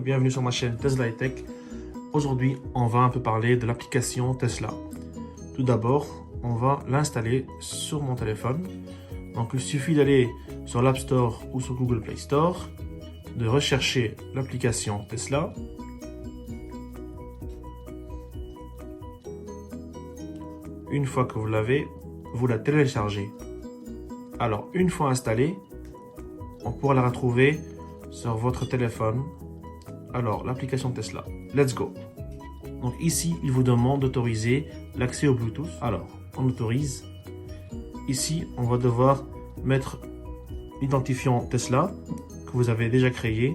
bienvenue sur ma chaîne Tesla Tech. Aujourd'hui, on va un peu parler de l'application Tesla. Tout d'abord, on va l'installer sur mon téléphone. Donc il suffit d'aller sur l'App Store ou sur Google Play Store, de rechercher l'application Tesla. Une fois que vous l'avez, vous la téléchargez. Alors, une fois installée, on pourra la retrouver sur votre téléphone. Alors, l'application Tesla. Let's go. Donc ici, il vous demande d'autoriser l'accès au Bluetooth. Alors, on autorise. Ici, on va devoir mettre l'identifiant Tesla que vous avez déjà créé.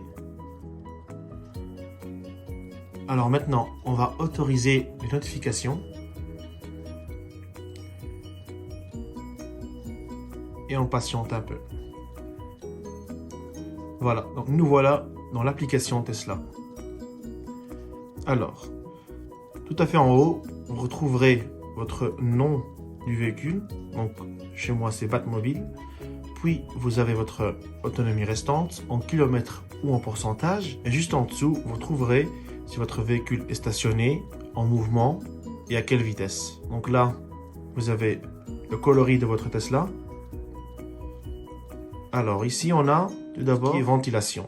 Alors maintenant, on va autoriser les notifications. Et on patiente un peu. Voilà, donc nous voilà dans l'application Tesla. Alors, tout à fait en haut, vous retrouverez votre nom du véhicule. Donc, chez moi, c'est Batmobile. Puis, vous avez votre autonomie restante en kilomètres ou en pourcentage. Et juste en dessous, vous trouverez si votre véhicule est stationné, en mouvement et à quelle vitesse. Donc là, vous avez le coloris de votre Tesla. Alors ici, on a tout d'abord ventilation.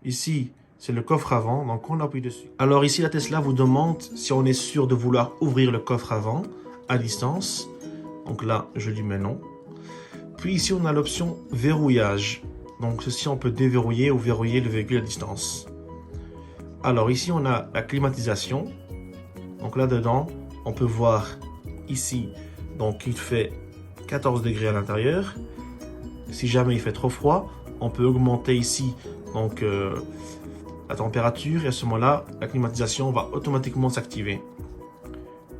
Ici, c'est le coffre avant, donc on appuie dessus. Alors ici, la Tesla vous demande si on est sûr de vouloir ouvrir le coffre avant à distance. Donc là, je lui mets non. Puis ici, on a l'option verrouillage. Donc ceci, on peut déverrouiller ou verrouiller le véhicule à distance. Alors ici, on a la climatisation. Donc là-dedans, on peut voir ici, donc il fait 14 degrés à l'intérieur. Si jamais il fait trop froid, on peut augmenter ici donc la température et à ce moment-là, la climatisation va automatiquement s'activer.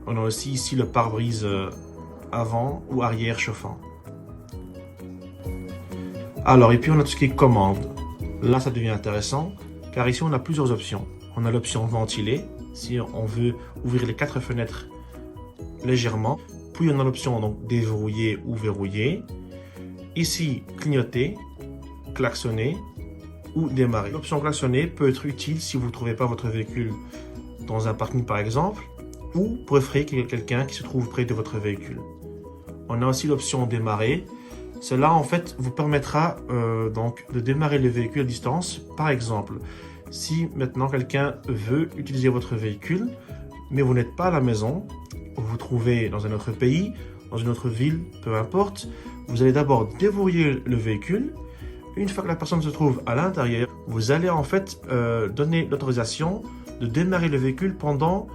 On a aussi ici le pare-brise avant ou arrière chauffant. Alors, et puis on a tout ce qui est commande. Là, ça devient intéressant car ici on a plusieurs options. On a l'option ventiler si on veut ouvrir les 4 fenêtres légèrement. Puis on a l'option donc déverrouiller ou verrouiller. Ici, clignoter, klaxonner ou démarrer. L'option klaxonner peut être utile si vous ne trouvez pas votre véhicule dans un parking par exemple, ou pour effrayer quelqu'un qui se trouve près de votre véhicule. On a aussi l'option démarrer. Cela en fait vous permettra donc de démarrer le véhicule à distance. Par exemple, si maintenant quelqu'un veut utiliser votre véhicule, mais vous n'êtes pas à la maison, vous vous trouvez dans un autre pays, dans une autre ville, peu importe, vous allez d'abord déverrouiller le véhicule. Une fois que la personne se trouve à l'intérieur, vous allez en fait donner l'autorisation de démarrer le véhicule pendant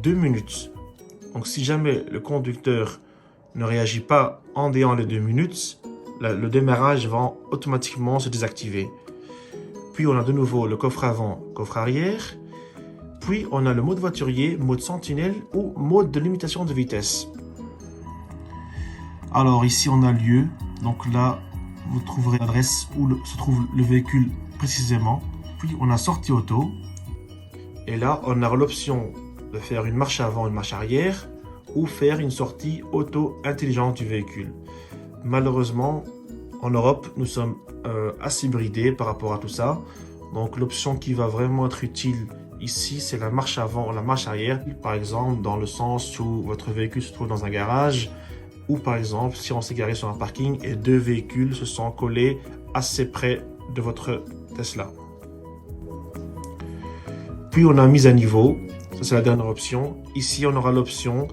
2 minutes. Donc si jamais le conducteur ne réagit pas en déant les 2 minutes, le démarrage va automatiquement se désactiver. Puis on a de nouveau le coffre avant, coffre arrière. Puis on a le mode voiturier, mode sentinelle ou mode de limitation de vitesse. Alors ici on a lieu, donc là vous trouverez l'adresse où se trouve le véhicule précisément. Puis on a sortie auto et là on a l'option de faire une marche avant, une marche arrière ou faire une sortie auto intelligente du véhicule. Malheureusement en Europe nous sommes assez bridés par rapport à tout ça. Donc l'option qui va vraiment être utile ici c'est la marche avant, la marche arrière. Par exemple dans le sens où votre véhicule se trouve dans un garage. Ou par exemple, si on s'est garé sur un parking et 2 véhicules se sont collés assez près de votre Tesla. Puis on a mise à niveau, ça c'est la dernière option. Ici on aura l'option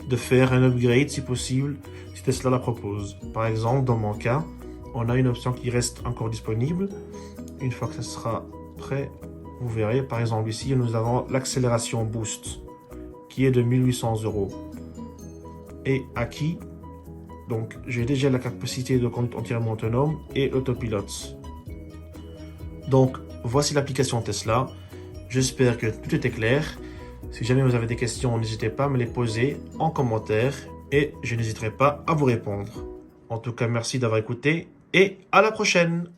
de faire un upgrade si possible, si Tesla la propose. Par exemple, dans mon cas, on a une option qui reste encore disponible. Une fois que ça sera prêt, vous verrez, par exemple ici nous avons l'accélération boost qui est de 1800 €. Et acquis. Donc, j'ai déjà la capacité de conduite entièrement autonome et autopilote. Donc, voici l'application Tesla. J'espère que tout était clair. Si jamais vous avez des questions, n'hésitez pas à me les poser en commentaire et je n'hésiterai pas à vous répondre. En tout cas, merci d'avoir écouté et à la prochaine!